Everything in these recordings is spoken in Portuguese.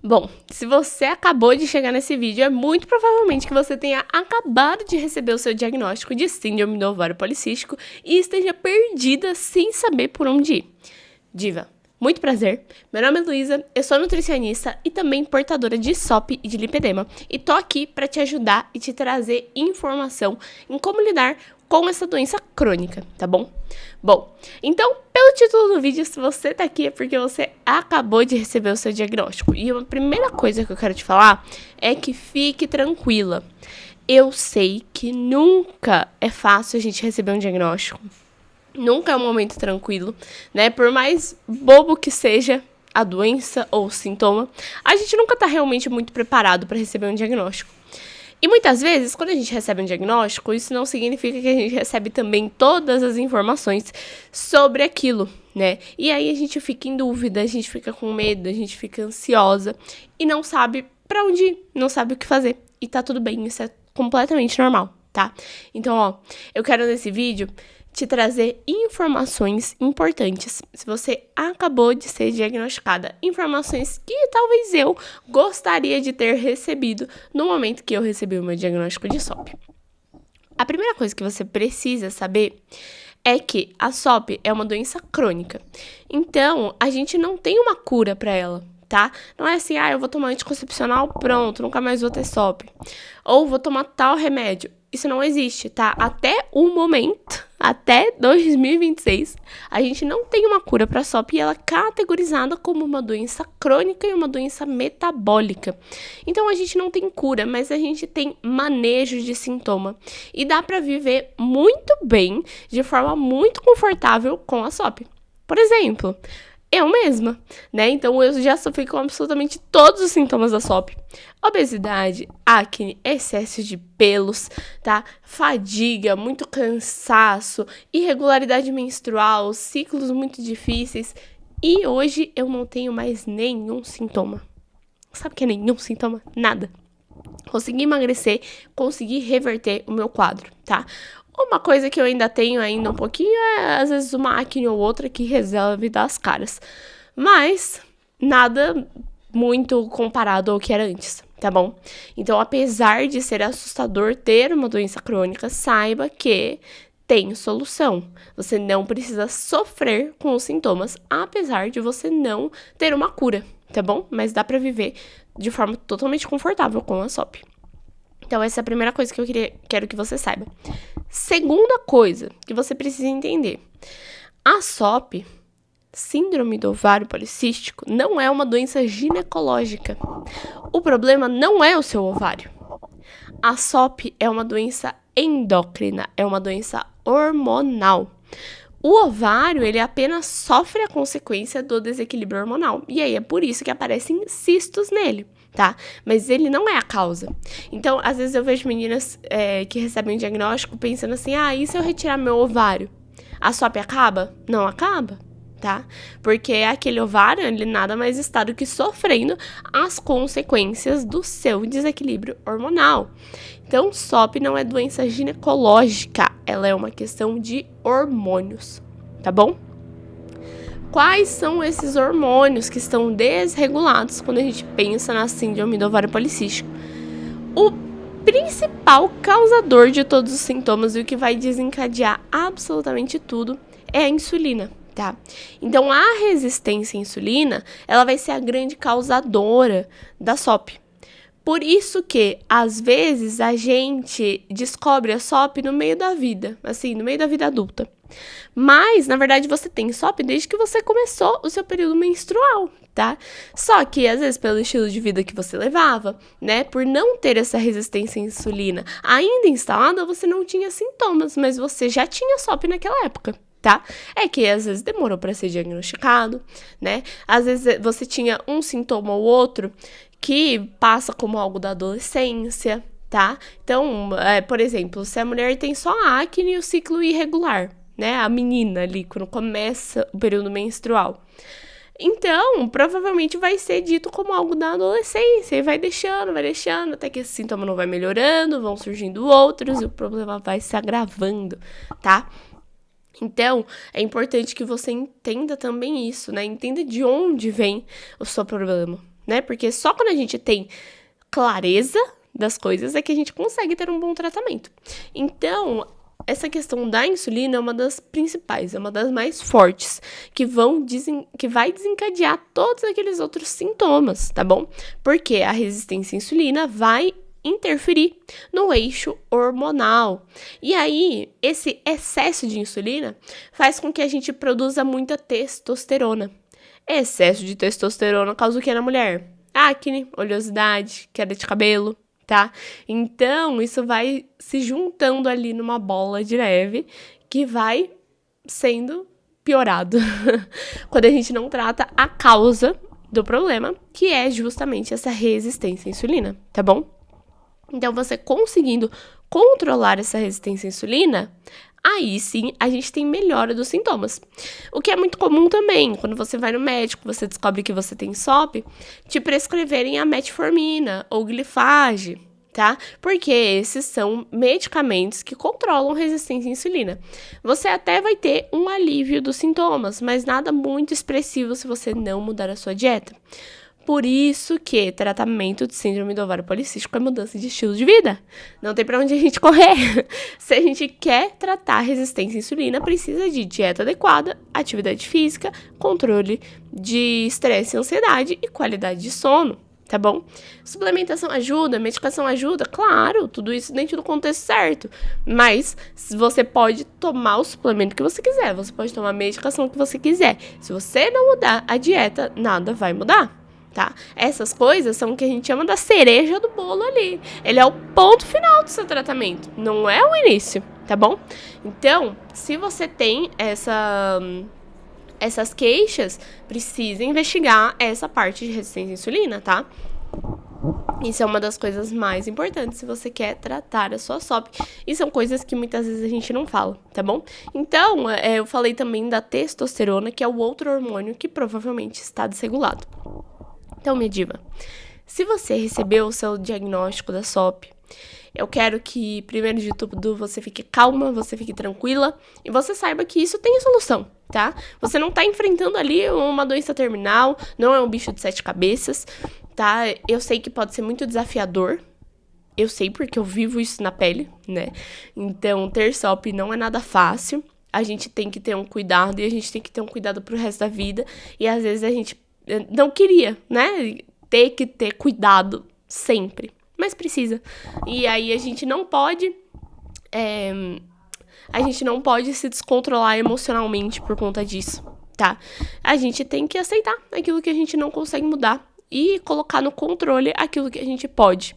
Bom, se você acabou de chegar nesse vídeo, é muito provavelmente que você tenha acabado de receber o seu diagnóstico de síndrome do ovário policístico e esteja perdida sem saber por onde ir. Diva, muito prazer, meu nome é Luísa, eu sou nutricionista e também portadora de SOP e de lipedema e tô aqui para te ajudar e te trazer informação em como lidar com essa doença crônica, tá bom? Bom, então, pelo título do vídeo, se você tá aqui é porque você acabou de receber o seu diagnóstico. E a primeira coisa que eu quero te falar é que fique tranquila. Eu sei que nunca é fácil a gente receber um diagnóstico. Nunca é um momento tranquilo, né? Por mais bobo que seja a doença ou o sintoma, a gente nunca tá realmente muito preparado para receber um diagnóstico. E muitas vezes, quando a gente recebe um diagnóstico, isso não significa que a gente recebe também todas as informações sobre aquilo, né? E aí a gente fica em dúvida, a gente fica com medo, a gente fica ansiosa e não sabe pra onde ir, não sabe o que fazer. E tá tudo bem, isso é completamente normal, tá? Então, ó, eu quero nesse vídeo te trazer informações importantes. Se você acabou de ser diagnosticada, informações que talvez eu gostaria de ter recebido no momento que eu recebi o meu diagnóstico de SOP. A primeira coisa que você precisa saber é que a SOP é uma doença crônica. Então, a gente não tem uma cura para ela, tá? Não é assim, eu vou tomar anticoncepcional, pronto, nunca mais vou ter SOP. Ou vou tomar tal remédio. Isso não existe, tá? Até o momento, até 2026, a gente não tem uma cura para SOP e ela é categorizada como uma doença crônica e uma doença metabólica. Então, a gente não tem cura, mas a gente tem manejo de sintoma. E dá para viver muito bem, de forma muito confortável com a SOP. Por exemplo, eu mesma, né? Então, eu já sofri com absolutamente todos os sintomas da SOP. Obesidade, acne, excesso de pelos, tá? Fadiga, muito cansaço, irregularidade menstrual, ciclos muito difíceis. E hoje eu não tenho mais nenhum sintoma. Sabe o que é nenhum sintoma? Nada. Consegui emagrecer, consegui reverter o meu quadro, tá? Uma coisa que eu ainda tenho um pouquinho é, às vezes, uma acne ou outra que resolve das caras. Mas nada muito comparado ao que era antes, tá bom? Então, apesar de ser assustador ter uma doença crônica, saiba que tem solução. Você não precisa sofrer com os sintomas, apesar de você não ter uma cura, tá bom? Mas dá pra viver de forma totalmente confortável com a SOP. Então, essa é a primeira coisa que eu quero que você saiba. Segunda coisa que você precisa entender. A SOP, síndrome do ovário policístico, não é uma doença ginecológica. O problema não é o seu ovário. A SOP é uma doença endócrina, é uma doença hormonal. O ovário, ele apenas sofre a consequência do desequilíbrio hormonal. E aí, é por isso que aparecem cistos nele, tá? Mas ele não é a causa. Então, às vezes eu vejo meninas que recebem um diagnóstico pensando assim, e se eu retirar meu ovário? A SOP acaba? Não acaba, tá? Porque aquele ovário, ele nada mais está do que sofrendo as consequências do seu desequilíbrio hormonal. Então, SOP não é doença ginecológica, ela é uma questão de hormônios, tá bom? Quais são esses hormônios que estão desregulados quando a gente pensa na síndrome do ovário policístico? O principal causador de todos os sintomas e o que vai desencadear absolutamente tudo é a insulina, tá? Então, a resistência à insulina, ela vai ser a grande causadora da SOP. Por isso que, às vezes, a gente descobre a SOP no meio da vida, assim, no meio da vida adulta. Mas, na verdade, você tem SOP desde que você começou o seu período menstrual, tá? Só que, às vezes, pelo estilo de vida que você levava, né, por não ter essa resistência à insulina ainda instalada, você não tinha sintomas, mas você já tinha SOP naquela época. Tá? É que às vezes demorou para ser diagnosticado, né? Às vezes você tinha um sintoma ou outro que passa como algo da adolescência, tá? Então, por exemplo, se a mulher tem só acne e o ciclo irregular, né? A menina ali, quando começa o período menstrual. Então, provavelmente vai ser dito como algo da adolescência e vai deixando, até que esse sintoma não vai melhorando, vão surgindo outros e o problema vai se agravando, tá? Então, é importante que você entenda também isso, né? Entenda de onde vem o seu problema, né? Porque só quando a gente tem clareza das coisas é que a gente consegue ter um bom tratamento. Então, essa questão da insulina é uma das principais, é uma das mais fortes, que vai desencadear todos aqueles outros sintomas, tá bom? Porque a resistência à insulina vai interferir no eixo hormonal. E aí, esse excesso de insulina faz com que a gente produza muita testosterona. Excesso de testosterona causa o que na mulher? Acne, oleosidade, queda de cabelo, tá? Então, isso vai se juntando ali numa bola de neve que vai sendo piorado quando a gente não trata a causa do problema, que é justamente essa resistência à insulina, tá bom? Então, você conseguindo controlar essa resistência à insulina, aí sim a gente tem melhora dos sintomas. O que é muito comum também, quando você vai no médico, você descobre que você tem SOP, te prescreverem a metformina ou glifage, tá? Porque esses são medicamentos que controlam resistência à insulina. Você até vai ter um alívio dos sintomas, mas nada muito expressivo se você não mudar a sua dieta. Por isso que tratamento de síndrome do ovário policístico é mudança de estilo de vida. Não tem pra onde a gente correr. Se a gente quer tratar a resistência à insulina, precisa de dieta adequada, atividade física, controle de estresse e ansiedade e qualidade de sono, tá bom? Suplementação ajuda, medicação ajuda, claro, tudo isso dentro do contexto certo. Mas você pode tomar o suplemento que você quiser, você pode tomar a medicação que você quiser. Se você não mudar a dieta, nada vai mudar. Tá? Essas coisas são o que a gente chama da cereja do bolo ali. Ele é o ponto final do seu tratamento, não é o início, tá bom? Então, se você tem essas queixas, precisa investigar essa parte de resistência à insulina, tá? Isso é uma das coisas mais importantes se você quer tratar a sua SOP. E são coisas que muitas vezes a gente não fala, tá bom? Então, eu falei também da testosterona, que é o outro hormônio que provavelmente está desregulado. Então, minha diva, se você recebeu o seu diagnóstico da SOP, eu quero que, primeiro de tudo, você fique calma, você fique tranquila e você saiba que isso tem solução, tá? Você não tá enfrentando ali uma doença terminal, não é um bicho de 7 cabeças, tá? Eu sei que pode ser muito desafiador, eu sei porque eu vivo isso na pele, né? Então, ter SOP não é nada fácil, a gente tem que ter um cuidado e a gente tem que ter um cuidado pro resto da vida e às vezes a gente não queria, né? Ter que ter cuidado sempre. Mas precisa. E aí a gente não pode se descontrolar emocionalmente por conta disso, tá? A gente tem que aceitar aquilo que a gente não consegue mudar e colocar no controle aquilo que a gente pode.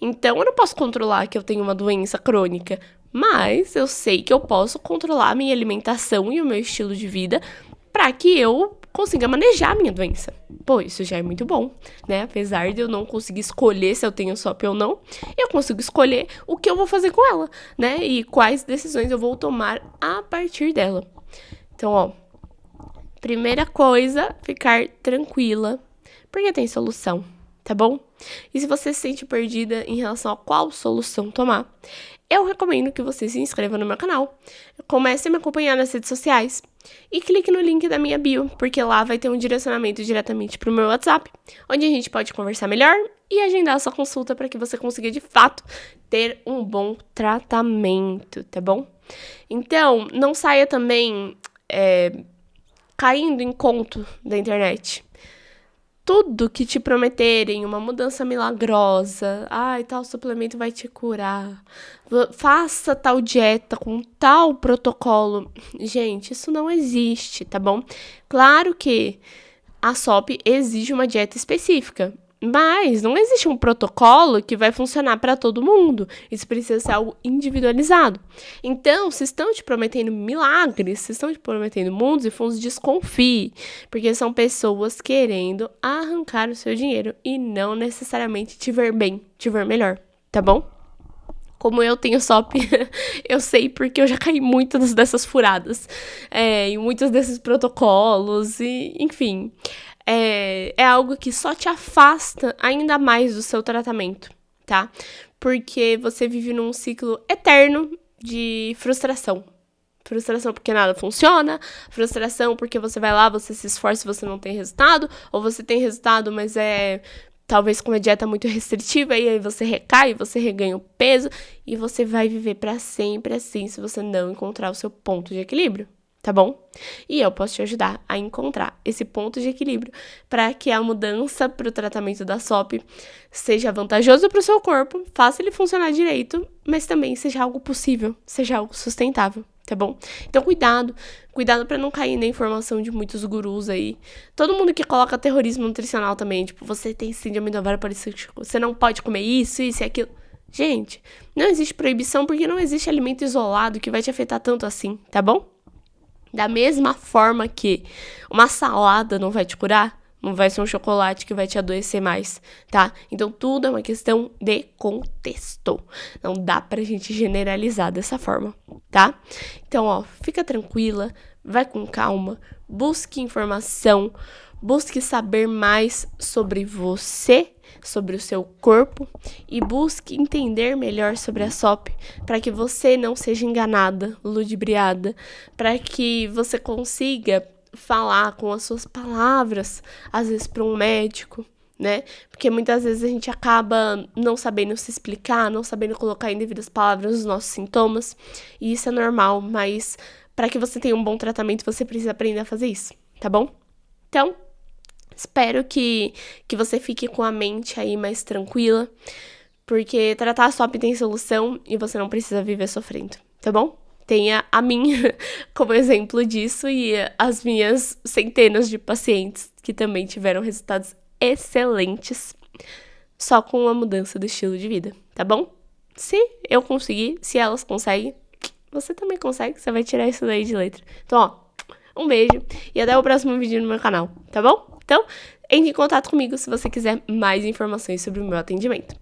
Então, eu não posso controlar que eu tenho uma doença crônica, mas eu sei que eu posso controlar a minha alimentação e o meu estilo de vida para que eu consiga manejar a minha doença. Pô, isso já é muito bom, né? Apesar de eu não conseguir escolher se eu tenho SOP ou não, eu consigo escolher o que eu vou fazer com ela, né? E quais decisões eu vou tomar a partir dela. Então, ó, primeira coisa, ficar tranquila, porque tem solução, tá bom? E se você se sente perdida em relação a qual solução tomar, eu recomendo que você se inscreva no meu canal, comece a me acompanhar nas redes sociais e clique no link da minha bio, porque lá vai ter um direcionamento diretamente para o meu WhatsApp, onde a gente pode conversar melhor e agendar a sua consulta para que você consiga, de fato, ter um bom tratamento, tá bom? Então, não saia também caindo em conto da internet. Tudo que te prometerem, uma mudança milagrosa, tal suplemento vai te curar, faça tal dieta com tal protocolo. Gente, isso não existe, tá bom? Claro que a SOP exige uma dieta específica, mas não existe um protocolo que vai funcionar para todo mundo. Isso precisa ser algo individualizado. Então, se estão te prometendo milagres, se estão te prometendo mundos e fundos, desconfie. Porque são pessoas querendo arrancar o seu dinheiro e não necessariamente te ver bem, te ver melhor, tá bom? Como eu tenho SOP, eu sei porque eu já caí muitas dessas furadas. Em muitos desses protocolos e, enfim... É algo que só te afasta ainda mais do seu tratamento, tá? Porque você vive num ciclo eterno de frustração, Frustração porque nada funciona, frustração porque você vai lá, você se esforça e você não tem resultado, ou você tem resultado, mas talvez com uma dieta muito restritiva, e aí você recai, você reganha o peso, e você vai viver pra sempre assim se você não encontrar o seu ponto de equilíbrio, tá bom? E eu posso te ajudar a encontrar esse ponto de equilíbrio para que a mudança pro tratamento da SOP seja vantajoso pro seu corpo, faça ele funcionar direito, mas também seja algo possível, seja algo sustentável. Tá bom? Então, cuidado pra não cair na informação de muitos gurus aí. Todo mundo que coloca terrorismo nutricional também, tipo, você tem síndrome do ovário policístico, você não pode comer isso e aquilo. Gente, não existe proibição porque não existe alimento isolado que vai te afetar tanto assim, tá bom? Da mesma forma que uma salada não vai te curar, não vai ser um chocolate que vai te adoecer mais, tá? Então, tudo é uma questão de contexto. Não dá pra gente generalizar dessa forma, tá? Então, ó, fica tranquila, vai com calma, busque informação, busque saber mais sobre você, sobre o seu corpo e busque entender melhor sobre a SOP para que você não seja enganada, ludibriada, para que você consiga falar com as suas palavras, às vezes para um médico, né? Porque muitas vezes a gente acaba não sabendo se explicar, não sabendo colocar em devidas palavras os nossos sintomas, e isso é normal, mas para que você tenha um bom tratamento, você precisa aprender a fazer isso, tá bom? Então, espero que você fique com a mente aí mais tranquila, porque tratar a SOP tem solução e você não precisa viver sofrendo, tá bom? Tenha a minha como exemplo disso e as minhas centenas de pacientes que também tiveram resultados excelentes só com a mudança do estilo de vida, tá bom? Se eu conseguir, se elas conseguem, você também consegue, você vai tirar isso daí de letra. Então, ó, um beijo e até o próximo vídeo no meu canal, tá bom? Então, entre em contato comigo se você quiser mais informações sobre o meu atendimento.